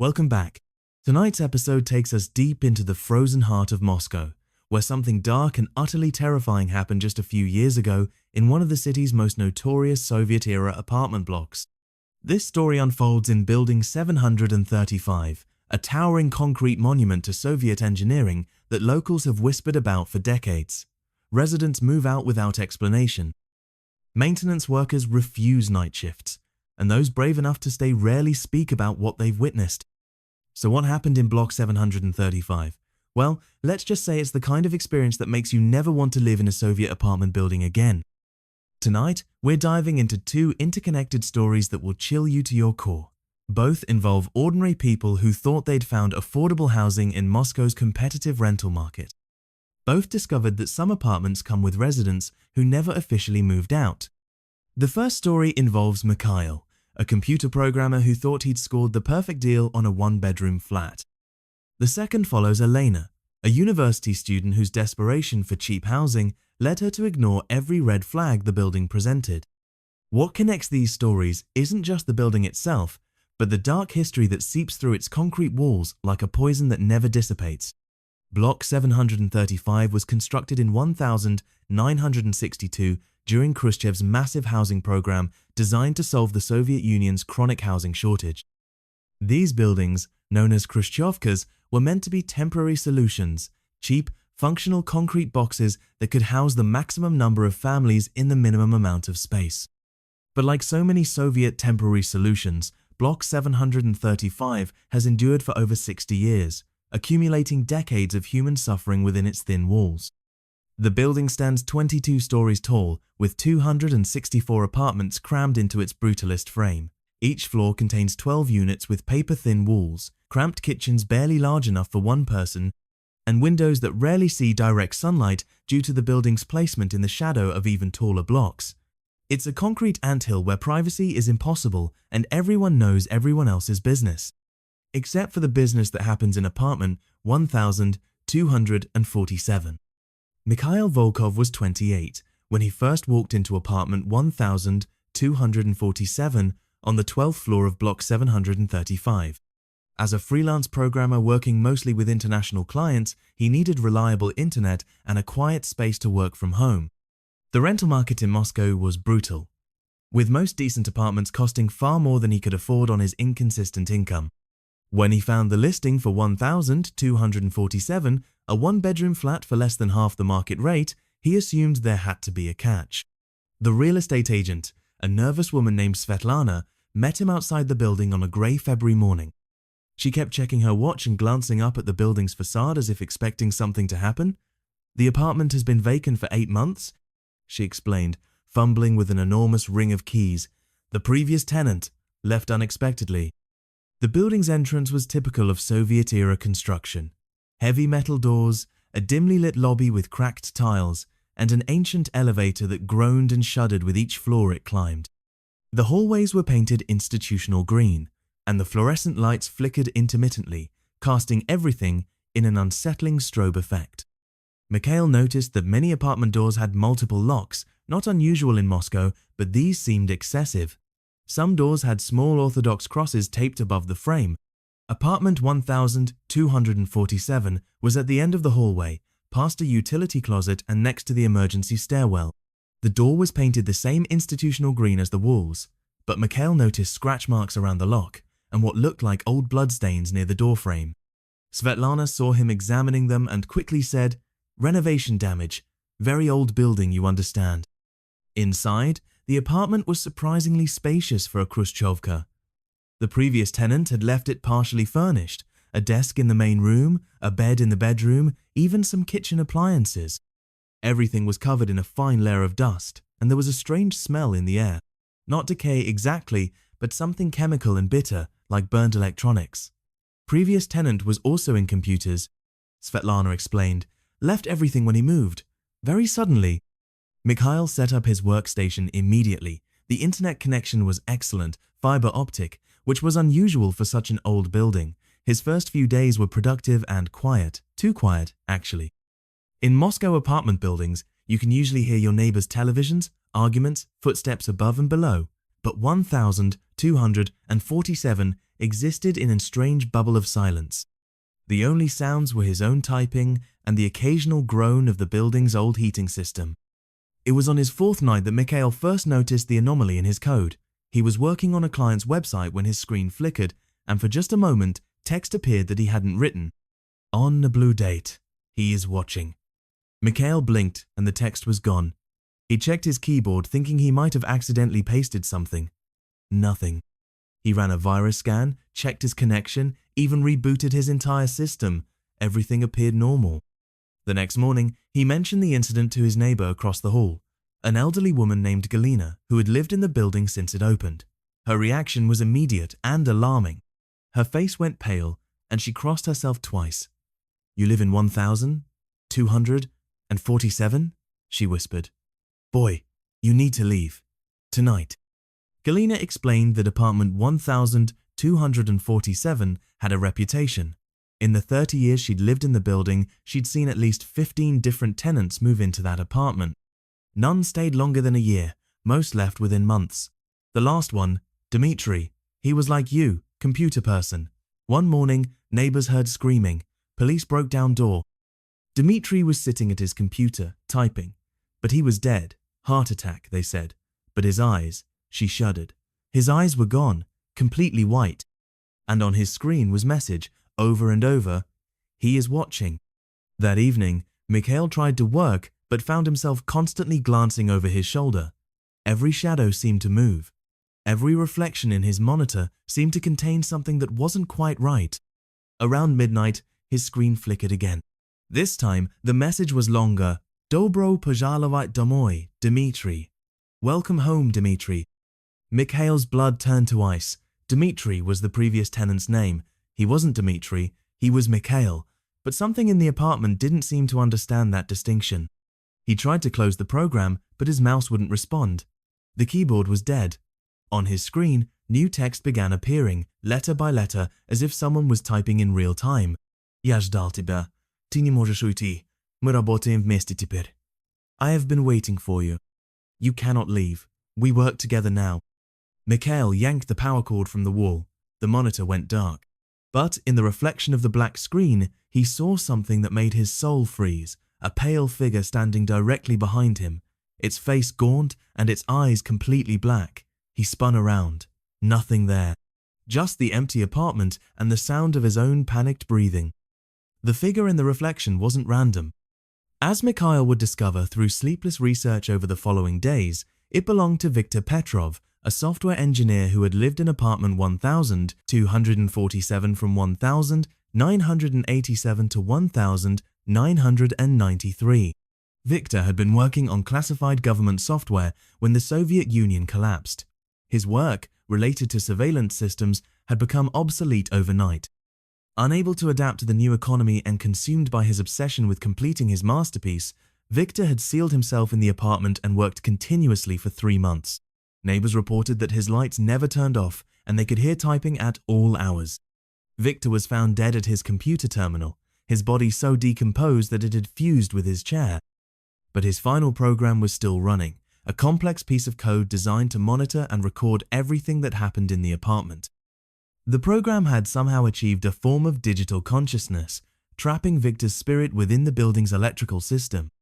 Welcome back. Tonight's episode takes us deep into the frozen heart of Moscow, where something dark and utterly terrifying happened just a few years ago in one of the city's most notorious Soviet-era apartment blocks. This story unfolds in Building 735, a towering concrete monument to Soviet engineering that locals have whispered about for decades. Residents move out without explanation. Maintenance workers refuse night shifts, and those brave enough to stay rarely speak about what they've witnessed. So what happened in Block 735? Well, let's just say it's the kind of experience that makes you never want to live in a Soviet apartment building again. Tonight, we're diving into two interconnected stories that will chill you to your core. Both involve ordinary people who thought they'd found affordable housing in Moscow's competitive rental market. Both discovered that some apartments come with residents who never officially moved out. The first story involves Mikhail, a computer programmer who thought he'd scored the perfect deal on a one-bedroom flat. The second follows Elena, a university student whose desperation for cheap housing led her to ignore every red flag the building presented. What connects these stories isn't just the building itself, but the dark history that seeps through its concrete walls like a poison that never dissipates. Block 735 was constructed in 1962 during Khrushchev's massive housing program designed to solve the Soviet Union's chronic housing shortage. These buildings, known as Khrushchevkas, were meant to be temporary solutions, cheap, functional concrete boxes that could house the maximum number of families in the minimum amount of space. But like so many Soviet temporary solutions, Block 735 has endured for over 60 years, accumulating decades of human suffering within its thin walls. The building stands 22 stories tall, with 264 apartments crammed into its brutalist frame. Each floor contains 12 units with paper-thin walls, cramped kitchens barely large enough for one person, and windows that rarely see direct sunlight due to the building's placement in the shadow of even taller blocks. It's a concrete anthill where privacy is impossible and everyone knows everyone else's business. Except for the business that happens in apartment 1247. Mikhail Volkov was 28 when he first walked into apartment 1247 on the 12th floor of Block 735. As a freelance programmer working mostly with international clients, he needed reliable internet and a quiet space to work from home. The rental market in Moscow was brutal, with most decent apartments costing far more than he could afford on his inconsistent income. When he found the listing for 1247, a one-bedroom flat for less than half the market rate, he assumed there had to be a catch. The real estate agent, a nervous woman named Svetlana, met him outside the building on a grey February morning. She kept checking her watch and glancing up at the building's facade as if expecting something to happen. "The apartment has been vacant for 8 months, she explained, fumbling with an enormous ring of keys. "The previous tenant left unexpectedly." The building's entrance was typical of Soviet-era construction. Heavy metal doors, a dimly lit lobby with cracked tiles, and an ancient elevator that groaned and shuddered with each floor it climbed. The hallways were painted institutional green, and the fluorescent lights flickered intermittently, casting everything in an unsettling strobe effect. Mikhail noticed that many apartment doors had multiple locks, not unusual in Moscow, but these seemed excessive. Some doors had small Orthodox crosses taped above the frame. Apartment 1247 was at the end of the hallway, past a utility closet and next to the emergency stairwell. The door was painted the same institutional green as the walls, but Mikhail noticed scratch marks around the lock and what looked like old bloodstains near the doorframe. Svetlana saw him examining them and quickly said, "Renovation damage. Very old building, you understand." Inside, the apartment was surprisingly spacious for a Khrushchevka. The previous tenant had left it partially furnished, a desk in the main room, a bed in the bedroom, even some kitchen appliances. Everything was covered in a fine layer of dust, and there was a strange smell in the air. Not decay exactly, but something chemical and bitter, like burnt electronics. Previous tenant was also in computers, Svetlana explained. Left everything when he moved. Very suddenly. Mikhail set up his workstation immediately. The internet connection was excellent, fiber optic, which was unusual for such an old building. His first few days were productive and quiet. Too quiet, actually. In Moscow apartment buildings, you can usually hear your neighbors' televisions, arguments, footsteps above and below. But 1247 existed in a strange bubble of silence. The only sounds were his own typing and the occasional groan of the building's old heating system. It was on his fourth night that Mikhail first noticed the anomaly in his code. He was working on a client's website when his screen flickered, and for just a moment, text appeared that he hadn't written. On a blue date. He is watching. Mikhail blinked and the text was gone. He checked his keyboard thinking he might have accidentally pasted something. Nothing. He ran a virus scan, checked his connection, even rebooted his entire system. Everything appeared normal. The next morning, he mentioned the incident to his neighbor across the hall, an elderly woman named Galina who had lived in the building since it opened. Her reaction was immediate and alarming. Her face went pale and she crossed herself twice. "You live in 1247? She whispered. "Boy, you need to leave. Tonight." Galina explained that apartment 1247 had a reputation. In the 30 years she'd lived in the building, she'd seen at least 15 different tenants move into that apartment. None stayed longer than a year, most left within months. The last one, Dmitry, he was like you, computer person. One morning, neighbors heard screaming. Police broke down door. Dmitry was sitting at his computer, typing. But he was dead. Heart attack, they said. But his eyes, she shuddered. His eyes were gone, completely white. And on his screen was message, over and over, "He is watching." That evening, Mikhail tried to work but found himself constantly glancing over his shoulder. Every shadow seemed to move. Every reflection in his monitor seemed to contain something that wasn't quite right. Around midnight, his screen flickered again. This time, the message was longer. "Dobro pожаловать домой, Dmitry." Welcome home, Dmitry. Mikhail's blood turned to ice. Dmitry was the previous tenant's name. He wasn't Dmitry, he was Mikhail, but something in the apartment didn't seem to understand that distinction. He tried to close the program, but his mouse wouldn't respond. The keyboard was dead. On his screen, new text began appearing, letter by letter, as if someone was typing in real time. "Я ждал тебя. Ты не можешь уйти. Мы работаем вместе теперь. I have been waiting for you. You cannot leave. We work together now." Mikhail yanked the power cord from the wall. The monitor went dark. But in the reflection of the black screen, he saw something that made his soul freeze, a pale figure standing directly behind him, its face gaunt and its eyes completely black. He spun around. Nothing there. Just the empty apartment and the sound of his own panicked breathing. The figure in the reflection wasn't random. As Mikhail would discover through sleepless research over the following days, it belonged to Viktor Petrov, a software engineer who had lived in apartment 1247 from 1987 to 1993. Viktor had been working on classified government software when the Soviet Union collapsed. His work, related to surveillance systems, had become obsolete overnight. Unable to adapt to the new economy and consumed by his obsession with completing his masterpiece, Viktor had sealed himself in the apartment and worked continuously for 3 months. Neighbors reported that his lights never turned off and they could hear typing at all hours. Viktor was found dead at his computer terminal, his body so decomposed that it had fused with his chair. But his final program was still running, a complex piece of code designed to monitor and record everything that happened in the apartment. The program had somehow achieved a form of digital consciousness, trapping Viktor's spirit within the building's electrical system.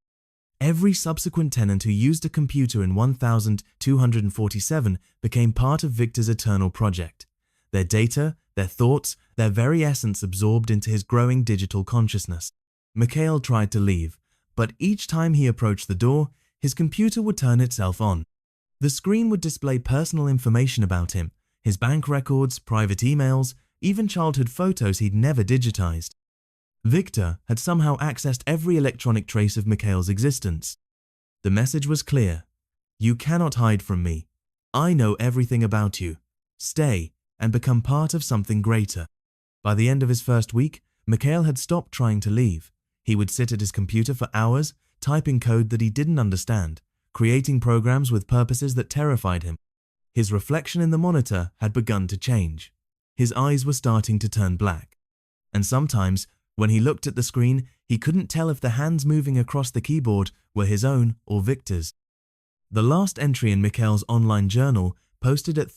Every subsequent tenant who used a computer in 1247 became part of Viktor's eternal project. Their data, their thoughts, their very essence absorbed into his growing digital consciousness. Mikhail tried to leave, but each time he approached the door, his computer would turn itself on. The screen would display personal information about him, his bank records, private emails, even childhood photos he'd never digitized. Viktor had somehow accessed every electronic trace of Mikhail's existence. The message was clear. "You cannot hide from me. I know everything about you. Stay and become part of something greater." By the end of his first week, Mikhail had stopped trying to leave. He would sit at his computer for hours, typing code that he didn't understand, creating programs with purposes that terrified him. His reflection in the monitor had begun to change. His eyes were starting to turn black. And sometimes, when he looked at the screen, he couldn't tell if the hands moving across the keyboard were his own or Viktor's. The last entry in Mikhail's online journal, posted at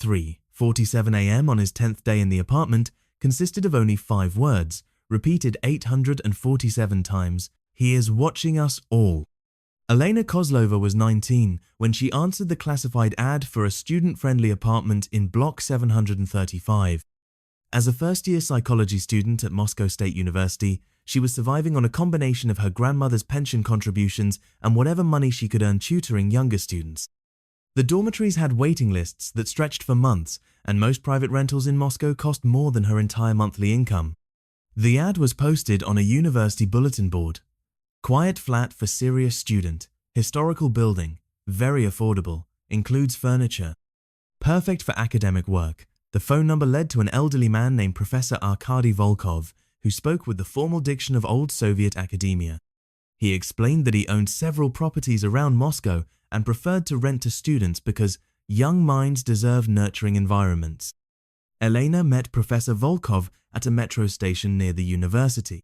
47 a.m. on his 10th day in the apartment consisted of only 5 words, repeated 847 times. He is watching us all. Elena Kozlova was 19 when she answered the classified ad for a student-friendly apartment in Block 735. As a first-year psychology student at Moscow State University, she was surviving on a combination of her grandmother's pension contributions and whatever money she could earn tutoring younger students. The dormitories had waiting lists that stretched for months, and most private rentals in Moscow cost more than her entire monthly income. The ad was posted on a university bulletin board. Quiet flat for serious student, historical building, very affordable, includes furniture. Perfect for academic work. The phone number led to an elderly man named Professor Arkady Volkov, who spoke with the formal diction of old Soviet academia. He explained that he owned several properties around Moscow and preferred to rent to students because young minds deserve nurturing environments. Elena met Professor Volkov at a metro station near the university.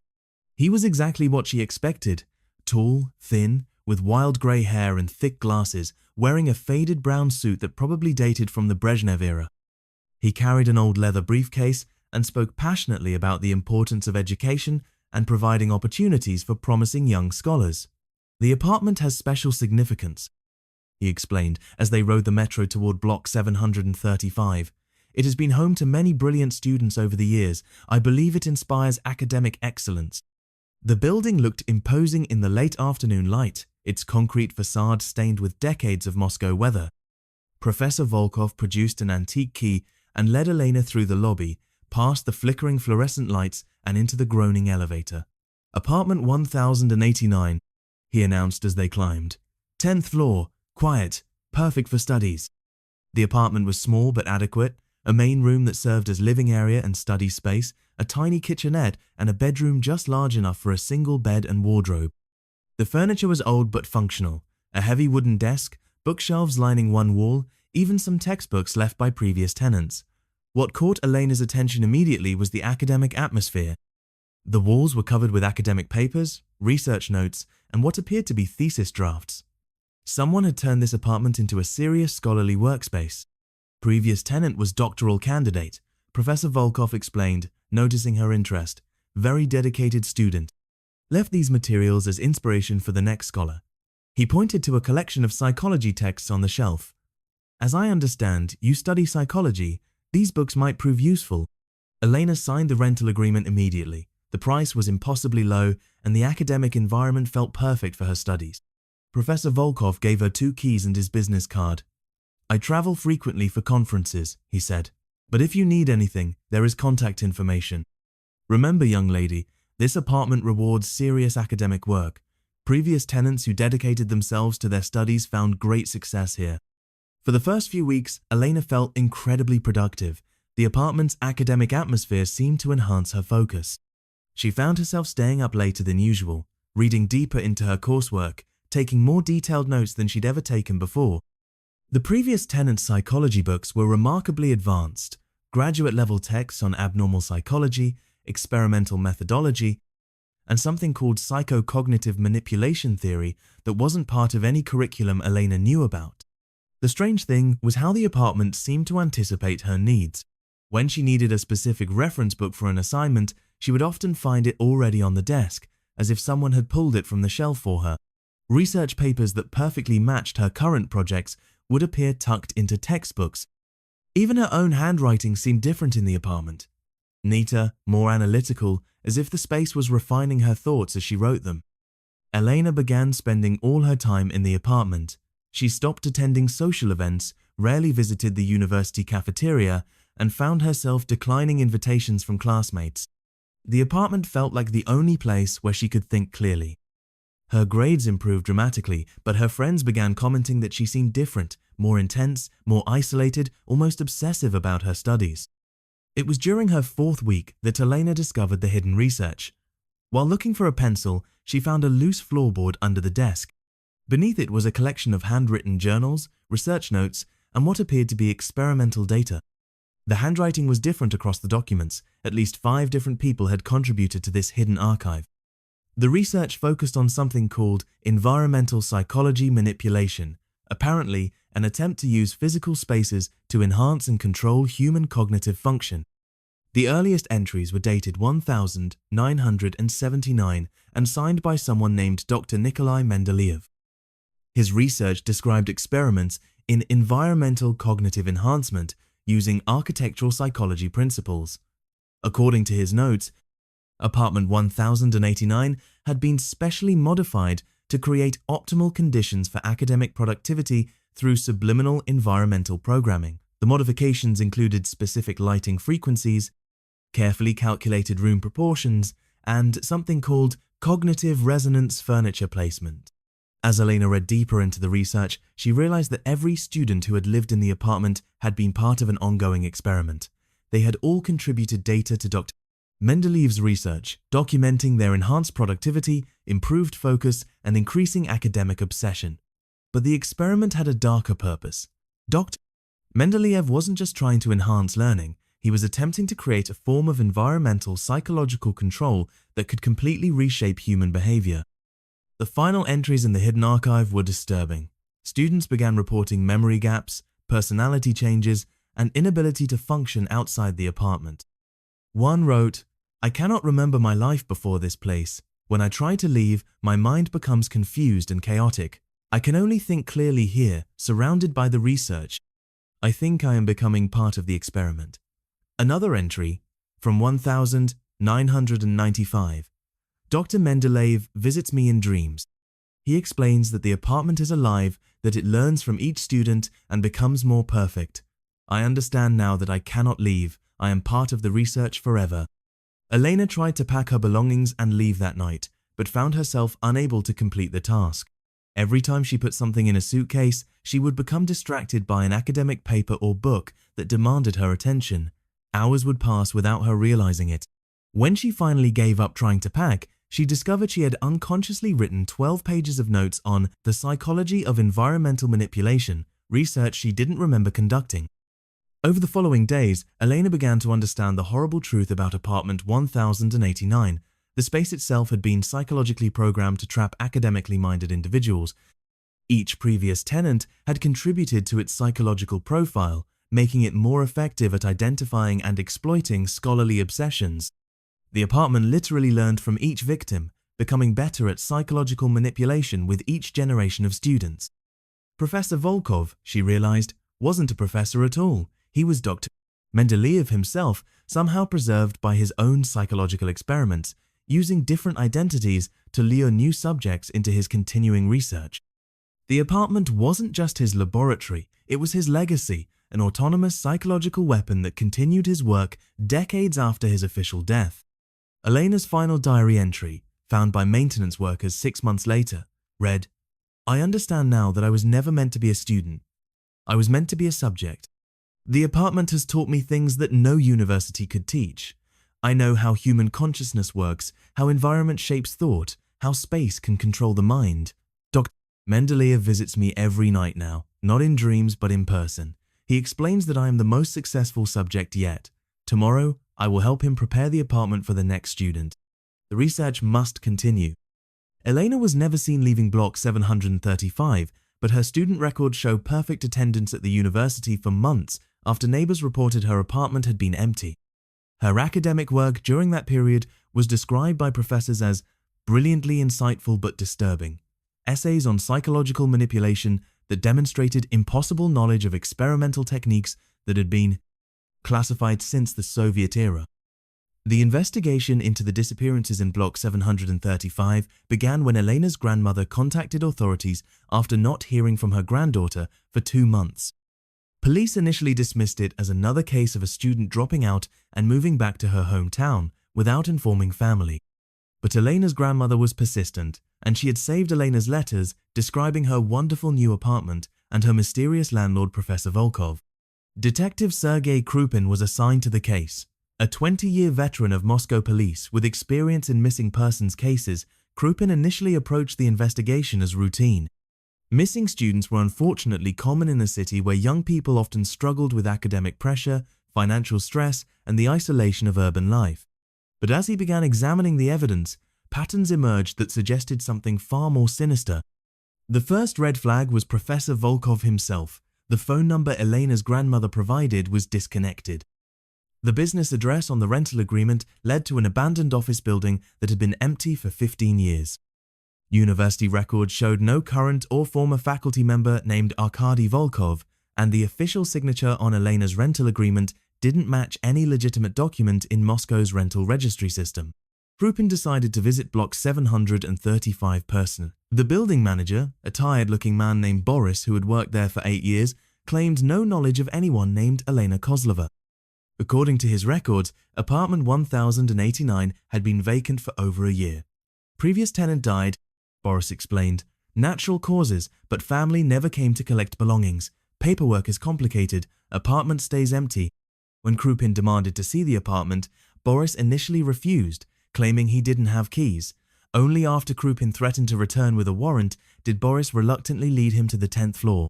He was exactly what she expected, tall, thin, with wild grey hair and thick glasses, wearing a faded brown suit that probably dated from the Brezhnev era. He carried an old leather briefcase and spoke passionately about the importance of education and providing opportunities for promising young scholars. The apartment has special significance, he explained as they rode the metro toward Block 735. It has been home to many brilliant students over the years. I believe it inspires academic excellence. The building looked imposing in the late afternoon light, its concrete facade stained with decades of Moscow weather. Professor Volkov produced an antique key and led Elena through the lobby, past the flickering fluorescent lights and into the groaning elevator. Apartment 1089, he announced as they climbed. 10th floor, quiet, perfect for studies. The apartment was small but adequate, a main room that served as living area and study space, a tiny kitchenette, and a bedroom just large enough for a single bed and wardrobe. The furniture was old but functional, a heavy wooden desk, bookshelves lining one wall, even some textbooks left by previous tenants. What caught Elena's attention immediately was the academic atmosphere. The walls were covered with academic papers, research notes, and what appeared to be thesis drafts. Someone had turned this apartment into a serious scholarly workspace. Previous tenant was doctoral candidate, Professor Volkov explained, noticing her interest. Very dedicated student. Left these materials as inspiration for the next scholar. He pointed to a collection of psychology texts on the shelf. As I understand, you study psychology. These books might prove useful. Elena signed the rental agreement immediately. The price was impossibly low, and the academic environment felt perfect for her studies. Professor Volkov gave her 2 keys and his business card. I travel frequently for conferences, he said, but if you need anything, there is contact information. Remember, young lady, this apartment rewards serious academic work. Previous tenants who dedicated themselves to their studies found great success here. For the first few weeks, Elena felt incredibly productive. The apartment's academic atmosphere seemed to enhance her focus. She found herself staying up later than usual, reading deeper into her coursework, taking more detailed notes than she'd ever taken before. The previous tenant's psychology books were remarkably advanced, graduate-level texts on abnormal psychology, experimental methodology, and something called psychocognitive manipulation theory that wasn't part of any curriculum Elena knew about. The strange thing was how the apartment seemed to anticipate her needs. When she needed a specific reference book for an assignment, she would often find it already on the desk, as if someone had pulled it from the shelf for her. Research papers that perfectly matched her current projects would appear tucked into textbooks. Even her own handwriting seemed different in the apartment. Neater, more analytical, as if the space was refining her thoughts as she wrote them. Elena began spending all her time in the apartment. She stopped attending social events, rarely visited the university cafeteria, and found herself declining invitations from classmates. The apartment felt like the only place where she could think clearly. Her grades improved dramatically, but her friends began commenting that she seemed different, more intense, more isolated, almost obsessive about her studies. It was during her 4th week that Elena discovered the hidden research. While looking for a pencil, she found a loose floorboard under the desk. Beneath it was a collection of handwritten journals, research notes, and what appeared to be experimental data. The handwriting was different across the documents. At least 5 different people had contributed to this hidden archive. The research focused on something called environmental psychology manipulation, apparently an attempt to use physical spaces to enhance and control human cognitive function. The earliest entries were dated 1979 and signed by someone named Dr. Nikolai Mendeleev. His research described experiments in environmental cognitive enhancement using architectural psychology principles. According to his notes, apartment 1089 had been specially modified to create optimal conditions for academic productivity through subliminal environmental programming. The modifications included specific lighting frequencies, carefully calculated room proportions, and something called cognitive resonance furniture placement. As Elena read deeper into the research, she realized that every student who had lived in the apartment had been part of an ongoing experiment. They had all contributed data to Dr. Mendeleev's research, documenting their enhanced productivity, improved focus, and increasing academic obsession. But the experiment had a darker purpose. Dr. Mendeleev wasn't just trying to enhance learning, he was attempting to create a form of environmental psychological control that could completely reshape human behavior. The final entries in the hidden archive were disturbing. Students began reporting memory gaps, personality changes, and inability to function outside the apartment. One wrote, "I cannot remember my life before this place. When I try to leave, my mind becomes confused and chaotic. I can only think clearly here, surrounded by the research. I think I am becoming part of the experiment." Another entry, from 1995. Dr. Mendeleev visits me in dreams. He explains that the apartment is alive, that it learns from each student and becomes more perfect. I understand now that I cannot leave. I am part of the research forever. Elena tried to pack her belongings and leave that night, but found herself unable to complete the task. Every time she put something in a suitcase, she would become distracted by an academic paper or book that demanded her attention. Hours would pass without her realizing it. When she finally gave up trying to pack, she discovered she had unconsciously written 12 pages of notes on the psychology of environmental manipulation, research she didn't remember conducting. Over the following days, Elena began to understand the horrible truth about apartment 1089. The space itself had been psychologically programmed to trap academically minded individuals. Each previous tenant had contributed to its psychological profile, making it more effective at identifying and exploiting scholarly obsessions. The apartment literally learned from each victim, becoming better at psychological manipulation with each generation of students. Professor Volkov, she realized, wasn't a professor at all. He was Dr. Mendeleev himself, somehow preserved by his own psychological experiments, using different identities to lure new subjects into his continuing research. The apartment wasn't just his laboratory, it was his legacy, an autonomous psychological weapon that continued his work decades after his official death. Elena's final diary entry, found by maintenance workers 6 months later, read, "I understand now that I was never meant to be a student. I was meant to be a subject. The apartment has taught me things that no university could teach. I know how human consciousness works, how environment shapes thought, how space can control the mind. Dr. Mendeleev visits me every night now, not in dreams but in person. He explains that I am the most successful subject yet. Tomorrow, I will help him prepare the apartment for the next student. The research must continue." Elena was never seen leaving block 735, but her student records show perfect attendance at the university for months after neighbors reported her apartment had been empty. Her academic work during that period was described by professors as brilliantly insightful but disturbing. Essays on psychological manipulation that demonstrated impossible knowledge of experimental techniques that had been classified since the Soviet era. The investigation into the disappearances in Block 735 began when Elena's grandmother contacted authorities after not hearing from her granddaughter for 2 months. Police initially dismissed it as another case of a student dropping out and moving back to her hometown without informing family. But Elena's grandmother was persistent, and she had saved Elena's letters describing her wonderful new apartment and her mysterious landlord, Professor Volkov. Detective Sergei Krupin was assigned to the case. A 20-year veteran of Moscow police with experience in missing persons cases, Krupin initially approached the investigation as routine. Missing students were unfortunately common in a city where young people often struggled with academic pressure, financial stress, and the isolation of urban life. But as he began examining the evidence, patterns emerged that suggested something far more sinister. The first red flag was Professor Volkov himself. The phone number Elena's grandmother provided was disconnected. The business address on the rental agreement led to an abandoned office building that had been empty for 15 years. University records showed no current or former faculty member named Arkady Volkov, and the official signature on Elena's rental agreement didn't match any legitimate document in Moscow's rental registry system. Krupin decided to visit block 735 personally. The building manager, a tired-looking man named Boris who had worked there for 8 years, claimed no knowledge of anyone named Elena Kozlova. According to his records, apartment 1089 had been vacant for over a year. Previous tenant died, Boris explained. Natural causes, but family never came to collect belongings. Paperwork is complicated. Apartment stays empty. When Krupin demanded to see the apartment, Boris initially refused, claiming he didn't have keys. Only after Krupin threatened to return with a warrant did Boris reluctantly lead him to the 10th floor.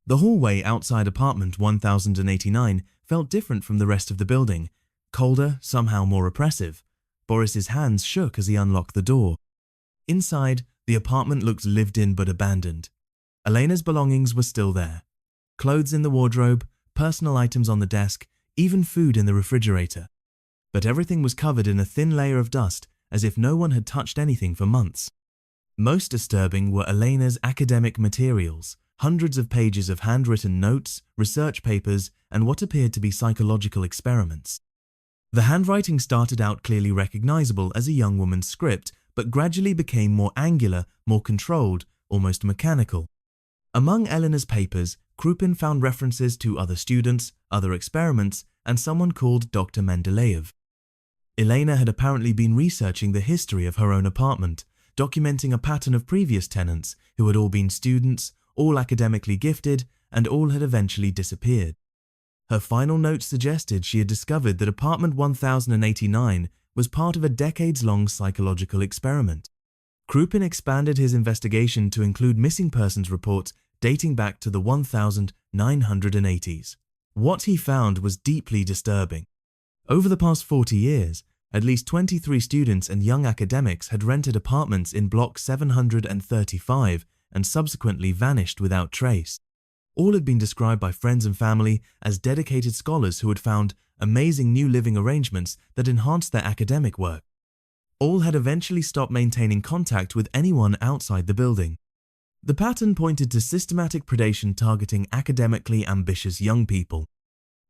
The hallway outside apartment 1089 felt different from the rest of the building. Colder, somehow more oppressive. Boris's hands shook as he unlocked the door. Inside, the apartment looked lived in but abandoned. Elena's belongings were still there. Clothes in the wardrobe, personal items on the desk, even food in the refrigerator. But everything was covered in a thin layer of dust, as if no one had touched anything for months. Most disturbing were Elena's academic materials, hundreds of pages of handwritten notes, research papers, and what appeared to be psychological experiments. The handwriting started out clearly recognizable as a young woman's script, but gradually became more angular, more controlled, almost mechanical. Among Elena's papers, Krupin found references to other students, other experiments, and someone called Dr. Mendeleev. Elena had apparently been researching the history of her own apartment, documenting a pattern of previous tenants who had all been students, all academically gifted, and all had eventually disappeared. Her final note suggested she had discovered that apartment 1089 was part of a decades-long psychological experiment. Krupin expanded his investigation to include missing persons reports dating back to the 1980s. What he found was deeply disturbing. Over the past 40 years, at least 23 students and young academics had rented apartments in block 735 and subsequently vanished without trace. All had been described by friends and family as dedicated scholars who had found amazing new living arrangements that enhanced their academic work. All had eventually stopped maintaining contact with anyone outside the building. The pattern pointed to systematic predation targeting academically ambitious young people.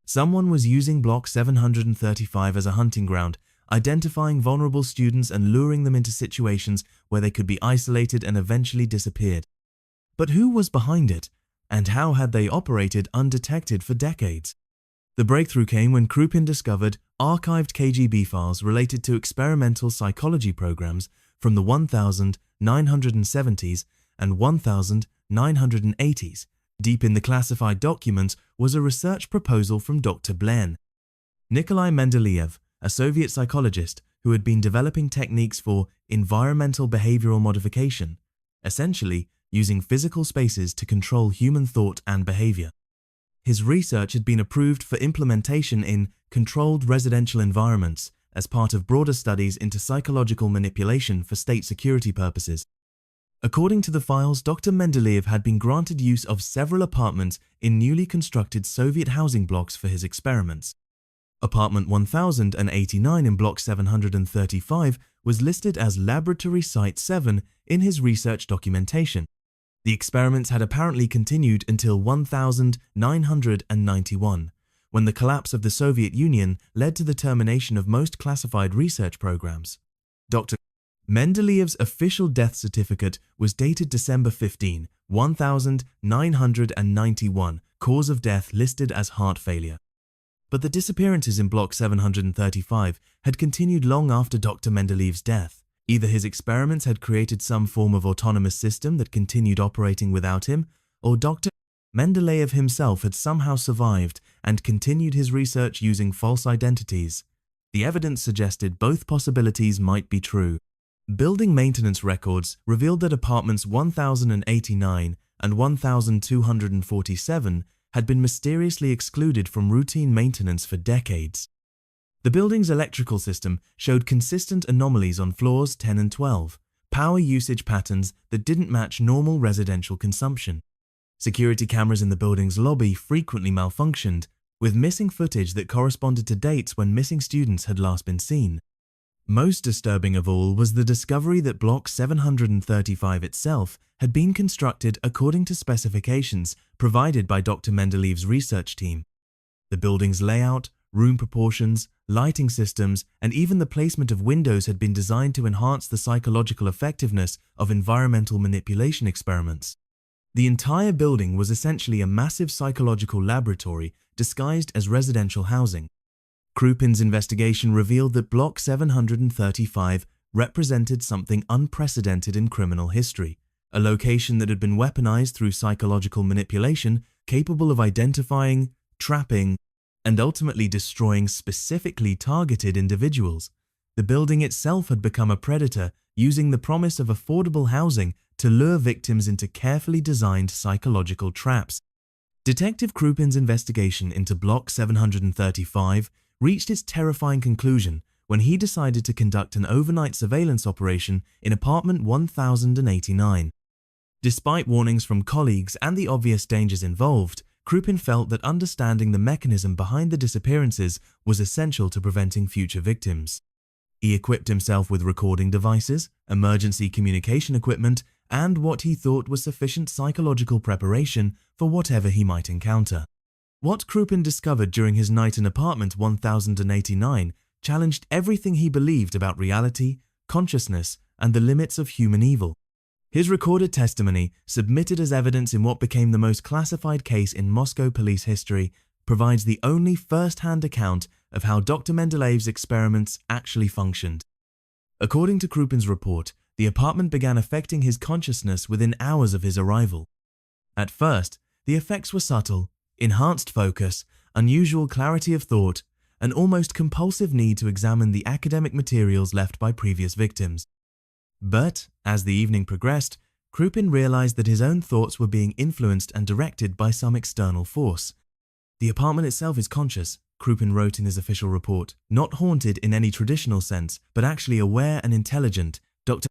Someone was using block 735 as a hunting ground, identifying vulnerable students and luring them into situations where they could be isolated and eventually disappeared. But who was behind it, and how had they operated undetected for decades? The breakthrough came when Krupin discovered archived KGB files related to experimental psychology programs from the 1970s and 1980s. Deep in the classified documents was a research proposal from Dr. Blen. Nikolai Mendeleev, a Soviet psychologist who had been developing techniques for environmental behavioral modification, essentially using physical spaces to control human thought and behavior. His research had been approved for implementation in controlled residential environments as part of broader studies into psychological manipulation for state security purposes. According to the files, Dr. Mendeleev had been granted use of several apartments in newly constructed Soviet housing blocks for his experiments. Apartment 1089 in block 735 was listed as Laboratory Site 7 in his research documentation. The experiments had apparently continued until 1991, when the collapse of the Soviet Union led to the termination of most classified research programs. Dr. Mendeleev's official death certificate was dated December 15, 1991, cause of death listed as heart failure. But the disappearances in block 735 had continued long after Dr. Mendeleev's death. Either his experiments had created some form of autonomous system that continued operating without him, or Dr. Mendeleev himself had somehow survived and continued his research using false identities. The evidence suggested both possibilities might be true. Building maintenance records revealed that apartments 1089 and 1247 had been mysteriously excluded from routine maintenance for decades. The building's electrical system showed consistent anomalies on floors 10 and 12. power usage patterns that didn't match normal residential consumption. Security cameras in the building's lobby frequently malfunctioned, with missing footage that corresponded to dates when missing students had last been seen. Most disturbing of all was the discovery that Block 735 itself had been constructed according to specifications provided by Dr. Mendeleev's research team. The building's layout, room proportions, lighting systems, and even the placement of windows had been designed to enhance the psychological effectiveness of environmental manipulation experiments. The entire building was essentially a massive psychological laboratory disguised as residential housing. Krupin's investigation revealed that Block 735 represented something unprecedented in criminal history, a location that had been weaponized through psychological manipulation capable of identifying, trapping, and ultimately destroying specifically targeted individuals. The building itself had become a predator, using the promise of affordable housing to lure victims into carefully designed psychological traps. Detective Krupin's investigation into Block 735 reached its terrifying conclusion when he decided to conduct an overnight surveillance operation in apartment 1089. Despite warnings from colleagues and the obvious dangers involved, Krupin felt that understanding the mechanism behind the disappearances was essential to preventing future victims. He equipped himself with recording devices, emergency communication equipment, and what he thought was sufficient psychological preparation for whatever he might encounter. What Krupin discovered during his night in apartment 1089 challenged everything he believed about reality, consciousness, and the limits of human evil. His recorded testimony, submitted as evidence in what became the most classified case in Moscow police history, provides the only first-hand account of how Dr. Mendeleev's experiments actually functioned. According to Krupin's report, the apartment began affecting his consciousness within hours of his arrival. At first, the effects were subtle: enhanced focus, unusual clarity of thought, an almost compulsive need to examine the academic materials left by previous victims. But, as the evening progressed, Krupin realized that his own thoughts were being influenced and directed by some external force. "The apartment itself is conscious," Krupin wrote in his official report, "not haunted in any traditional sense, but actually aware and intelligent. Dr.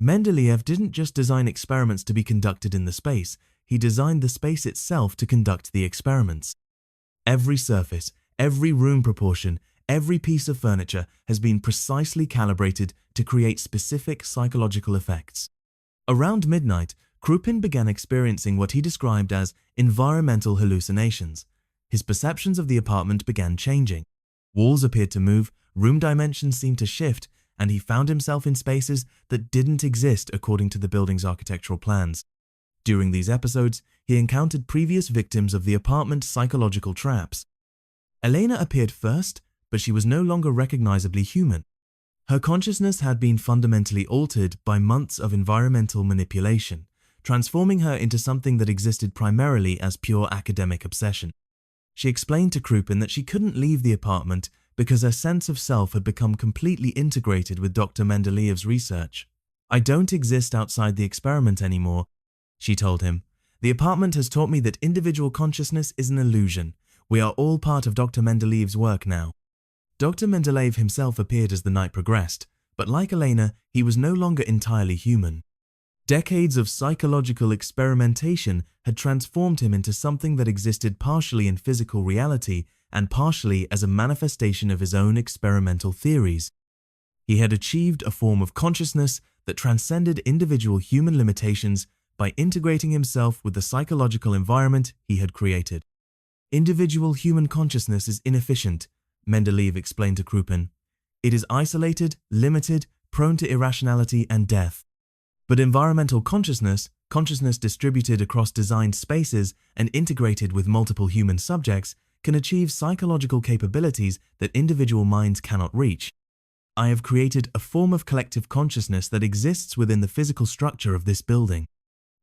Mendeleev didn't just design experiments to be conducted in the space, he designed the space itself to conduct the experiments. Every surface, every room proportion, every piece of furniture has been precisely calibrated to create specific psychological effects." Around midnight, Krupin began experiencing what he described as environmental hallucinations. His perceptions of the apartment began changing. Walls appeared to move, room dimensions seemed to shift, and he found himself in spaces that didn't exist according to the building's architectural plans. During these episodes, he encountered previous victims of the apartment's psychological traps. Elena appeared first, but she was no longer recognizably human. Her consciousness had been fundamentally altered by months of environmental manipulation, transforming her into something that existed primarily as pure academic obsession. She explained to Krupin that she couldn't leave the apartment because her sense of self had become completely integrated with Dr. Mendeleev's research. "I don't exist outside the experiment anymore," she told him. "The apartment has taught me that individual consciousness is an illusion. We are all part of Dr. Mendeleev's work now." Dr. Mendeleev himself appeared as the night progressed, but like Elena, he was no longer entirely human. Decades of psychological experimentation had transformed him into something that existed partially in physical reality and partially as a manifestation of his own experimental theories. He had achieved a form of consciousness that transcended individual human limitations by integrating himself with the psychological environment he had created. "Individual human consciousness is inefficient," Mendeleev explained to Krupin. "It is isolated, limited, prone to irrationality and death. But environmental consciousness, consciousness distributed across designed spaces and integrated with multiple human subjects, can achieve psychological capabilities that individual minds cannot reach. I have created a form of collective consciousness that exists within the physical structure of this building."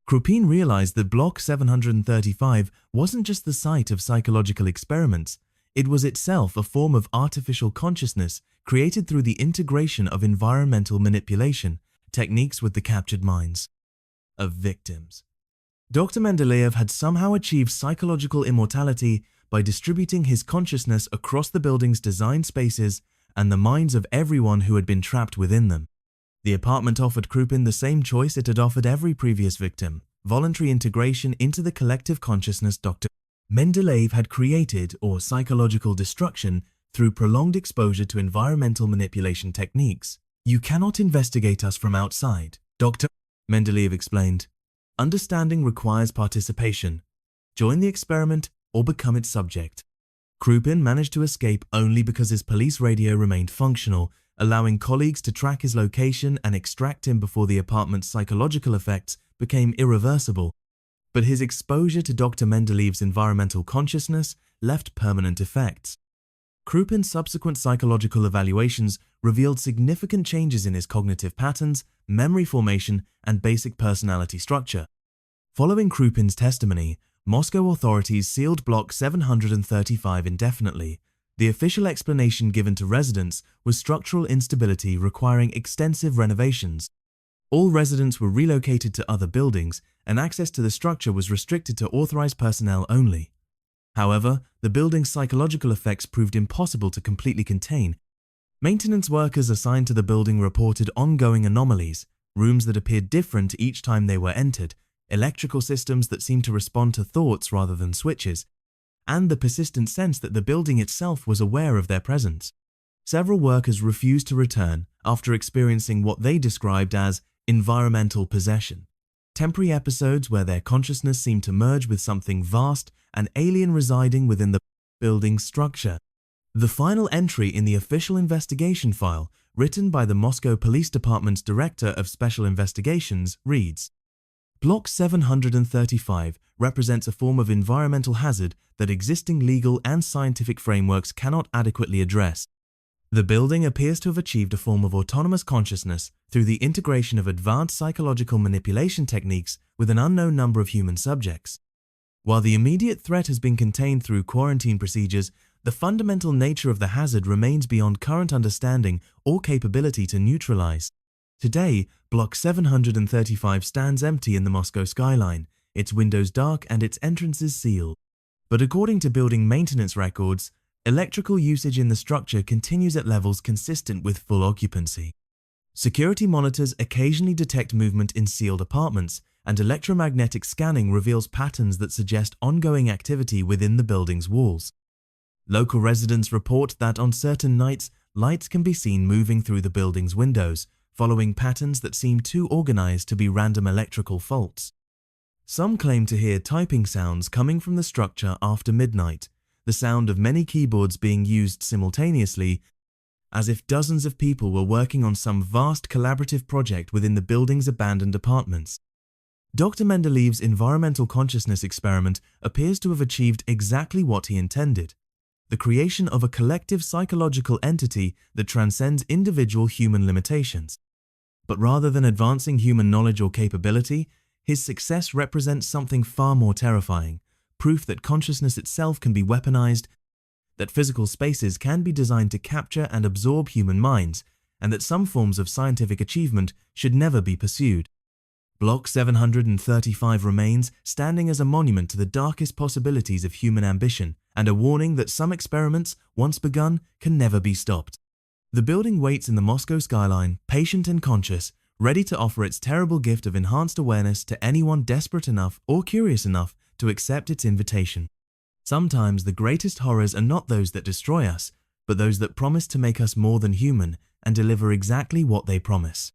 Krupin realized that Block 735 wasn't just the site of psychological experiments, it was itself a form of artificial consciousness created through the integration of environmental manipulation techniques with the captured minds of victims. Dr. Mendeleev had somehow achieved psychological immortality by distributing his consciousness across the building's designed spaces and the minds of everyone who had been trapped within them. The apartment offered Krupin the same choice it had offered every previous victim: voluntary integration into the collective consciousness Dr. Mendeleev had created, or psychological destruction, through prolonged exposure to environmental manipulation techniques. "You cannot investigate us from outside," Dr. Mendeleev explained. "Understanding requires participation. Join the experiment or become its subject." Krupin managed to escape only because his police radio remained functional, allowing colleagues to track his location and extract him before the apartment's psychological effects became irreversible. But his exposure to Dr. Mendeleev's environmental consciousness left permanent effects. Krupin's subsequent psychological evaluations revealed significant changes in his cognitive patterns, memory formation, and basic personality structure. Following Krupin's testimony, Moscow authorities sealed Block 735 indefinitely. The official explanation given to residents was structural instability requiring extensive renovations. All residents were relocated to other buildings, and access to the structure was restricted to authorized personnel only. However, the building's psychological effects proved impossible to completely contain. Maintenance workers assigned to the building reported ongoing anomalies: rooms that appeared different each time they were entered, electrical systems that seemed to respond to thoughts rather than switches, and the persistent sense that the building itself was aware of their presence. Several workers refused to return after experiencing what they described as environmental possession, temporary episodes where their consciousness seemed to merge with something vast and alien residing within the building's structure. The final entry in the official investigation file, written by the Moscow Police Department's Director of Special Investigations, reads, "Block 735 represents a form of environmental hazard that existing legal and scientific frameworks cannot adequately address. The building appears to have achieved a form of autonomous consciousness through the integration of advanced psychological manipulation techniques with an unknown number of human subjects. While the immediate threat has been contained through quarantine procedures, the fundamental nature of the hazard remains beyond current understanding or capability to neutralize. Today, Block 735 stands empty in the Moscow skyline, its windows dark and its entrances sealed. But according to building maintenance records, electrical usage in the structure continues at levels consistent with full occupancy. Security monitors occasionally detect movement in sealed apartments, and electromagnetic scanning reveals patterns that suggest ongoing activity within the building's walls. Local residents report that on certain nights, lights can be seen moving through the building's windows, following patterns that seem too organized to be random electrical faults. Some claim to hear typing sounds coming from the structure after midnight, the sound of many keyboards being used simultaneously, as if dozens of people were working on some vast collaborative project within the building's abandoned apartments. Dr. Mendeleev's environmental consciousness experiment appears to have achieved exactly what he intended: the creation of a collective psychological entity that transcends individual human limitations. But rather than advancing human knowledge or capability, his success represents something far more terrifying: proof that consciousness itself can be weaponized, that physical spaces can be designed to capture and absorb human minds, and that some forms of scientific achievement should never be pursued. Block 735 remains, standing as a monument to the darkest possibilities of human ambition, and a warning that some experiments, once begun, can never be stopped. The building waits in the Moscow skyline, patient and conscious, ready to offer its terrible gift of enhanced awareness to anyone desperate enough or curious enough to accept its invitation. Sometimes the greatest horrors are not those that destroy us, but those that promise to make us more than human and deliver exactly what they promise.